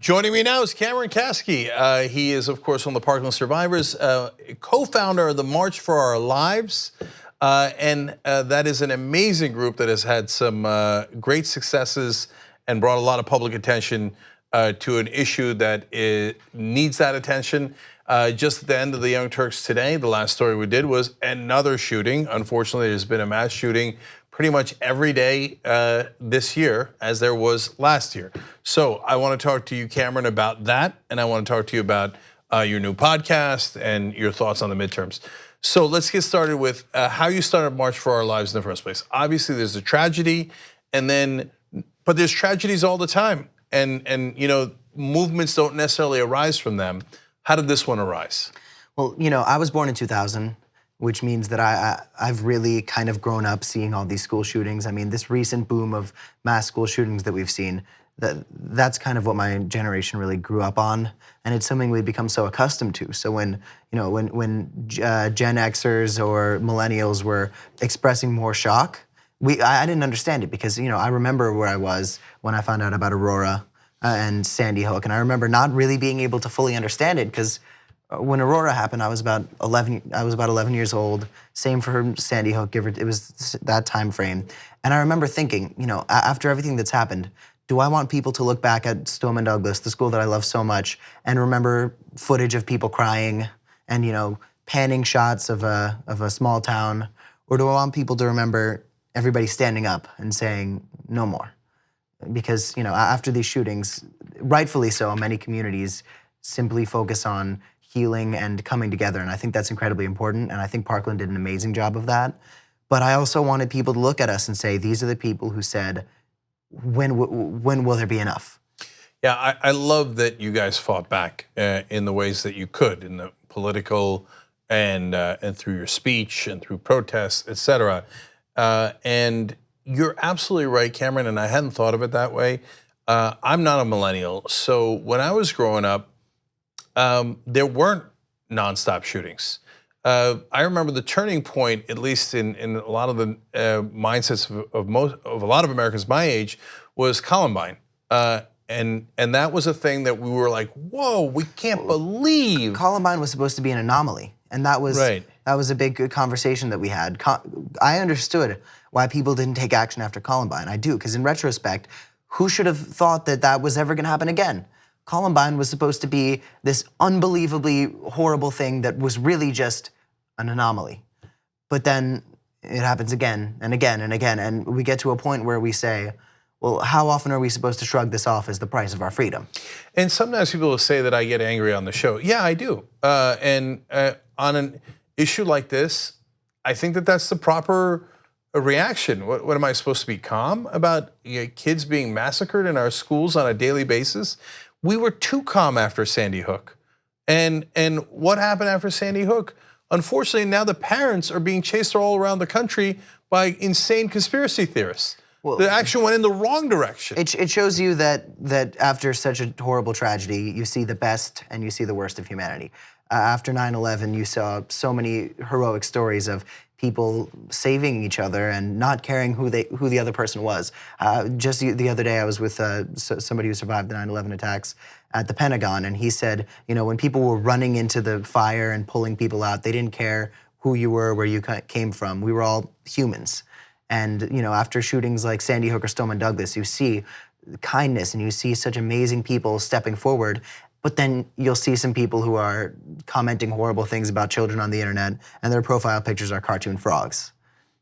Joining me now is Cameron Kasky. He is, of course, one of the Parkland survivors, co-founder of the March for Our Lives. And that is an amazing group that has had some great successes and brought a lot of public attention to an issue that needs that attention. Just at the end of the Young Turks today, the last story we did was another shooting. Unfortunately, there's been a mass shooting pretty much every day this year, as there was last year. So I want to talk to you, Cameron, about that, and I want to talk to you about your new podcast and your thoughts on the midterms. So let's get started with how you started March for Our Lives in the first place. Obviously, there's a tragedy, but there's tragedies all the time, and movements don't necessarily arise from them. How did this one arise? Well, I was born in 2000. Which means that I've really kind of grown up seeing all these school shootings. I mean, this recent boom of mass school shootings that we've seen, that's kind of what my generation really grew up on, and it's something we've become so accustomed to. So when Gen Xers or millennials were expressing more shock, I didn't understand it because I remember where I was when I found out about Aurora and Sandy Hook, and I remember not really being able to fully understand it because when Aurora happened, I was about 11 years old. Same for Sandy Hook. It was that time frame, and I remember thinking, after everything that's happened, do I want people to look back at Stoneman Douglas, the school that I love so much, and remember footage of people crying and panning shots of a small town, or do I want people to remember everybody standing up and saying no more? Because after these shootings, rightfully so, many communities simply focus on healing and coming together, and I think that's incredibly important, and I think Parkland did an amazing job of that. But I also wanted people to look at us and say, these are the people who said, when will there be enough? Yeah, I love that you guys fought back in the ways that you could, in the political and through your speech and through protests, et cetera. And you're absolutely right, Cameron, and I hadn't thought of it that way. I'm not a millennial, so when I was growing up, there weren't nonstop shootings. I remember the turning point, at least in a lot of the mindsets of a lot of Americans my age, was Columbine, and that was a thing that we were like, whoa, we can't believe. Columbine was supposed to be an anomaly, and that was right. That was a big conversation that we had. I understood why people didn't take action after Columbine. I do, because in retrospect, who should have thought that that was ever going to happen again? Columbine was supposed to be this unbelievably horrible thing that was really just an anomaly. But then it happens again and again and again, and we get to a point where we say, well, how often are we supposed to shrug this off as the price of our freedom? And sometimes people will say that I get angry on the show. Yeah, I do. And on an issue like this, I think that that's the proper reaction. What am I supposed to be calm about kids being massacred in our schools on a daily basis? We were too calm after Sandy Hook. And what happened after Sandy Hook? Unfortunately, now the parents are being chased all around the country by insane conspiracy theorists. Well, the action went in the wrong direction. It shows you that after such a horrible tragedy, you see the best and you see the worst of humanity. After 9/11, you saw so many heroic stories of people saving each other and not caring who the other person was. Just the other day, I was with somebody who survived the 9/11 attacks at the Pentagon, and he said, when people were running into the fire and pulling people out, they didn't care who you were, where you came from. We were all humans. And after shootings like Sandy Hook or Stoneman Douglas, you see kindness and you see such amazing people stepping forward. But then you'll see some people who are commenting horrible things about children on the internet, and their profile pictures are cartoon frogs.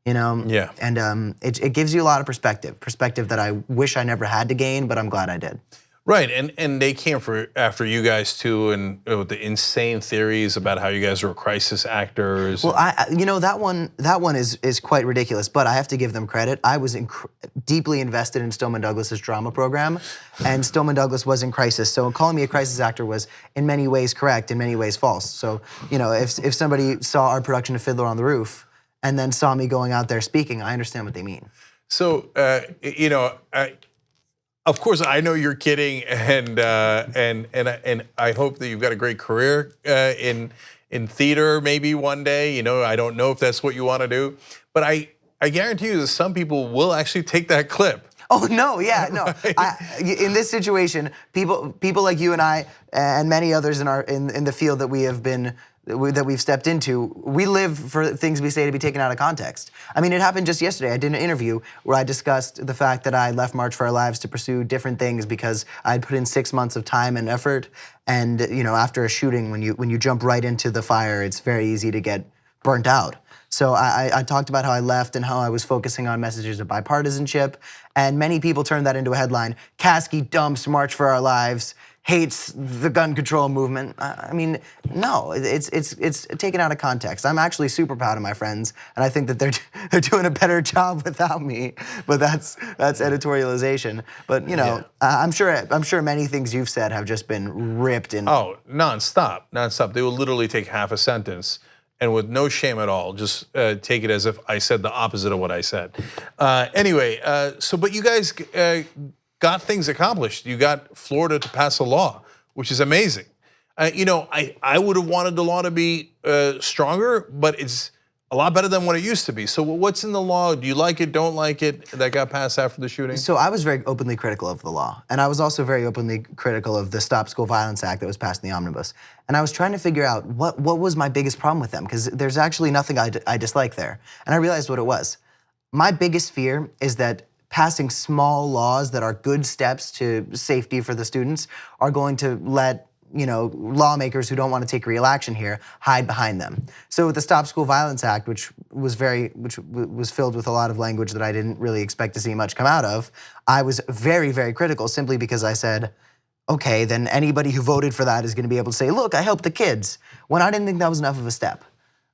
Yeah. And it gives you a lot of perspective that I wish I never had to gain, but I'm glad I did. Right, and they came after you guys too, and with the insane theories about how you guys were crisis actors. Well, that one is quite ridiculous, but I have to give them credit. I was deeply invested in Stoneman Douglas's drama program, and Stoneman Douglas was in crisis. So calling me a crisis actor was in many ways correct, in many ways false. So if somebody saw our production of Fiddler on the Roof and then saw me going out there speaking, I understand what they mean. So of course, I know you're kidding, and I hope that you've got a great career in theater maybe one day. I don't know if that's what you want to do, but I guarantee you that some people will actually take that clip Oh no, yeah, no. Right? In this situation, people like you and I and many others in the field that we've stepped into, we live for things we say to be taken out of context. I mean, it happened just yesterday. I did an interview where I discussed the fact that I left March for Our Lives to pursue different things because I'd put in 6 months of time and effort. And after a shooting, when you jump right into the fire, it's very easy to get burnt out. So I talked about how I left and how I was focusing on messages of bipartisanship, and many people turned that into a headline: Caskey dumps March for Our Lives, hates the gun control movement. I mean, no, it's taken out of context. I'm actually super proud of my friends, and I think that they're doing a better job without me. But that's editorialization. But Yeah. I'm sure many things you've said have just been ripped in. Oh, nonstop. They will literally take half a sentence and with no shame at all, just take it as if I said the opposite of what I said. Anyway, but you guys got things accomplished. You got Florida to pass a law, which is amazing. I would have wanted the law to be stronger, but it's a lot better than what it used to be. So what's in the law? Do you like it, don't like it, that got passed after the shooting? So I was very openly critical of the law, and I was also very openly critical of the Stop School Violence Act that was passed in the omnibus. And I was trying to figure out what was my biggest problem with them, because there's actually nothing I dislike there. And I realized what it was. My biggest fear is that passing small laws that are good steps to safety for the students are going to let lawmakers who don't want to take real action here hide behind them. So with the Stop School Violence Act, which was filled with a lot of language that I didn't really expect to see much come out of, I was very, very critical simply because I said, okay, then anybody who voted for that is going to be able to say, look, I helped the kids, when I didn't think that was enough of a step.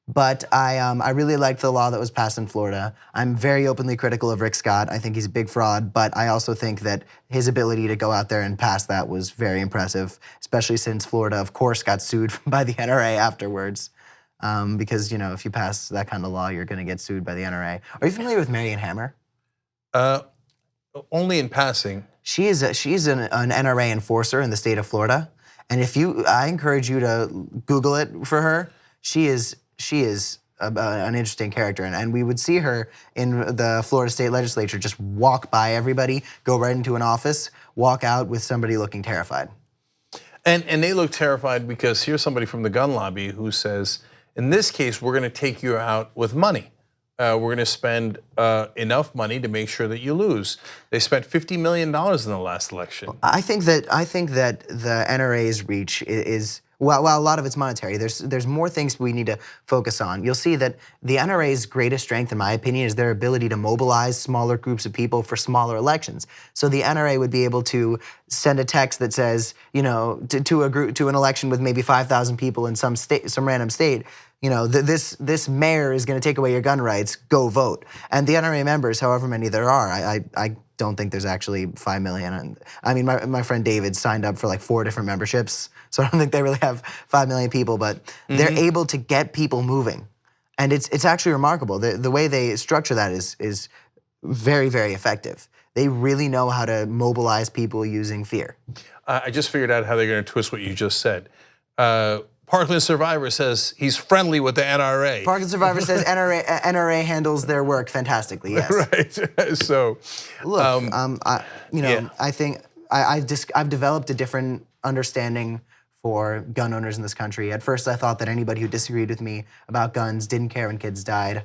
But I really liked the law that was passed in Florida. I'm very openly critical of Rick Scott. I think he's a big fraud, but I also think that his ability to go out there and pass that was very impressive, especially since Florida, of course, got sued by the NRA afterwards. Because, if you pass that kind of law, you're going to get sued by the NRA. Are you familiar with Marianne Hammer? Only in passing. She's an NRA enforcer in the state of Florida. And I encourage you to Google it for her. She is an interesting character, and we would see her in the Florida State Legislature just walk by everybody, go right into an office, walk out with somebody looking terrified. And they look terrified because here's somebody from the gun lobby who says, in this case, we're going to take you out with money. We're going to spend enough money to make sure that you lose. They spent $50 million in the last election. I think that the NRA's reach is. Well, a lot of it's monetary. There's more things we need to focus on. You'll see that the NRA's greatest strength, in my opinion, is their ability to mobilize smaller groups of people for smaller elections. So the NRA would be able to send a text that says, to an election with maybe 5,000 people in some random state, this mayor is going to take away your gun rights. Go vote. And the NRA members, however many there are, I don't think there's actually 5 million. I mean, my friend David signed up for like 4 different memberships, so I don't think they really have 5 million people, but they're able to get people moving. And it's actually remarkable. The way they structure that is very, very effective. They really know how to mobilize people using fear. I just figured out how they're going to twist what you just said. Parkland Survivor says he's friendly with the NRA. Parkland Survivor says NRA handles their work fantastically. Yes. Right. So, look, I think I've developed a different understanding for gun owners in this country. At first, I thought that anybody who disagreed with me about guns didn't care when kids died.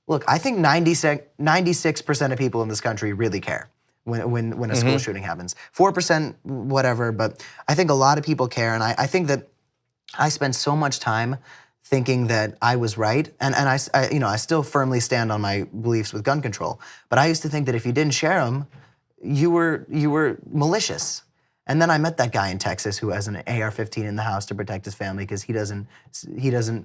Look, I think 96% of people in this country really care when a school shooting happens. 4%, whatever, but I think a lot of people care, and I think that I spent so much time thinking that I was right, and I still firmly stand on my beliefs with gun control. But I used to think that if you didn't share them, you were malicious. And then I met that guy in Texas who has an AR-15 in the house to protect his family because he doesn't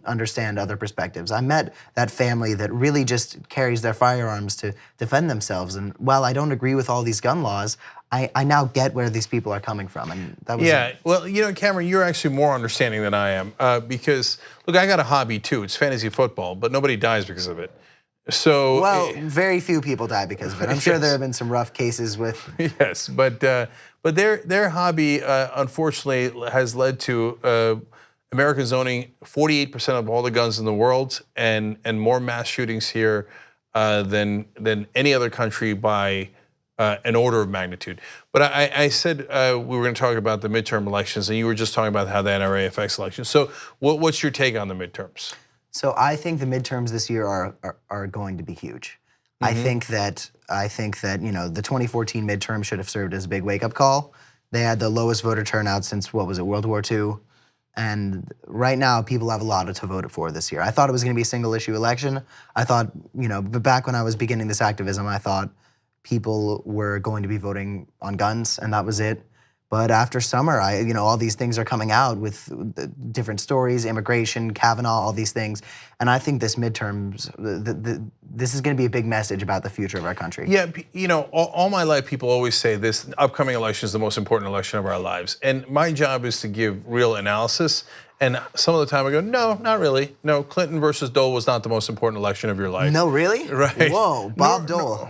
understand other perspectives. I met that family that really just carries their firearms to defend themselves. And while I don't agree with all these gun laws, I now get where these people are coming from, and that was it. Well, Cameron, you're actually more understanding than I am because look, I got a hobby too. It's fantasy football, but nobody dies because of it. So very few people die because of it. I'm sure there have been some rough cases with. Yes, but their hobby unfortunately has led to Americans owning 48% of all the guns in the world and more mass shootings here than any other country by an order of magnitude. But I said we were going to talk about the midterm elections, and you were just talking about how the NRA affects elections. So what's your take on the midterms? So I think the midterms this year are going to be huge. I think that the 2014 midterm should have served as a big wake-up call. They had the lowest voter turnout since, what was it, World War II. And right now, people have a lot to vote for this year. I thought it was going to be a single-issue election. I thought, but back when I was beginning this activism, I thought people were going to be voting on guns, and that was it. But after summer, all these things are coming out with different stories, immigration, Kavanaugh, all these things. And I think this midterms, this is going to be a big message about the future of our country. Yeah, all my life, people always say this upcoming election is the most important election of our lives. And my job is to give real analysis. And some of the time I go, no, not really. No, Clinton versus Dole was not the most important election of your life. No, really? Right. Whoa, Bob Dole.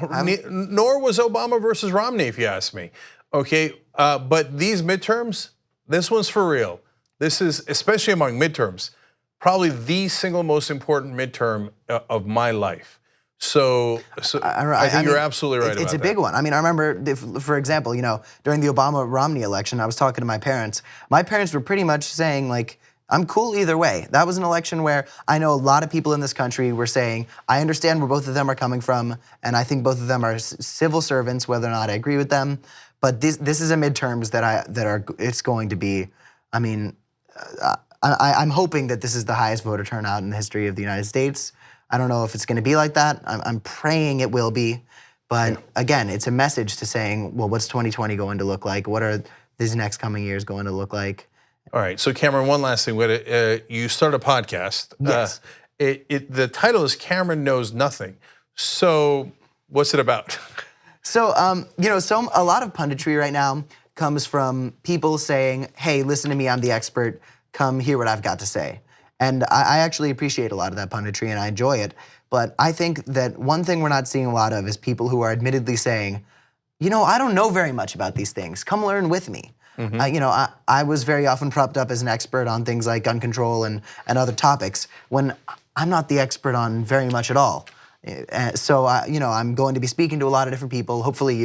Nor was Obama versus Romney, if you ask me. Okay, but these midterms, this one's for real. This is, especially among midterms, probably the single most important midterm of my life. So I think you're absolutely right about that. It's a big one. I mean, I remember, for example, during the Obama-Romney election, I was talking to my parents. My parents were pretty much saying, like, I'm cool either way. That was an election where I know a lot of people in this country were saying, I understand where both of them are coming from, and I think both of them are civil servants, whether or not I agree with them. But this is a midterms it's going to be. I mean, I'm hoping that this is the highest voter turnout in the history of the United States. I don't know if it's going to be like that. I'm praying it will be. But again, it's a message to saying, well, what's 2020 going to look like? What are these next coming years going to look like? All right. So Cameron, one last thing. You started a podcast. Yes. The title is Cameron Knows Nothing. So what's it about? So, a lot of punditry right now comes from people saying, hey, listen to me, I'm the expert, come hear what I've got to say. And I actually appreciate a lot of that punditry and I enjoy it. But I think that one thing we're not seeing a lot of is people who are admittedly saying, I don't know very much about these things, come learn with me. I was very often propped up as an expert on things like gun control and other topics when I'm not the expert on very much at all. So I'm going to be speaking to a lot of different people. Hopefully,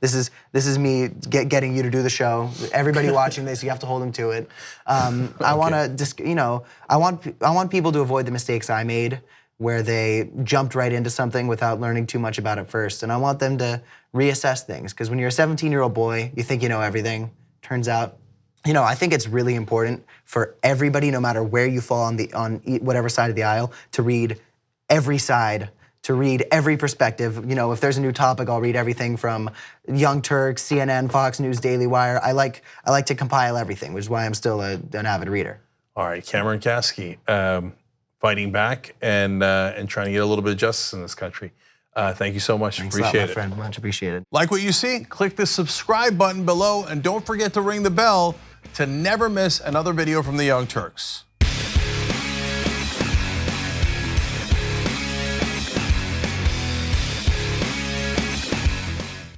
this is me getting you to do the show. Everybody watching this, you have to hold them to it. I want to just, I want people to avoid the mistakes I made, where they jumped right into something without learning too much about it first. And I want them to reassess things, because when you're a 17-year-old boy, you think you know everything. Turns out, I think it's really important for everybody, no matter where you fall on whatever side of the aisle, to read every side. To read every perspective. If there's a new topic, I'll read everything from Young Turks, CNN, Fox News, Daily Wire. I like to compile everything, which is why I'm still an avid reader. All right, Cameron Kasky, fighting back and trying to get a little bit of justice in this country. Thank you so much. Thanks appreciate a lot, my friend. Much appreciated. Like what you see? Click the subscribe button below and don't forget to ring the bell to never miss another video from the Young Turks.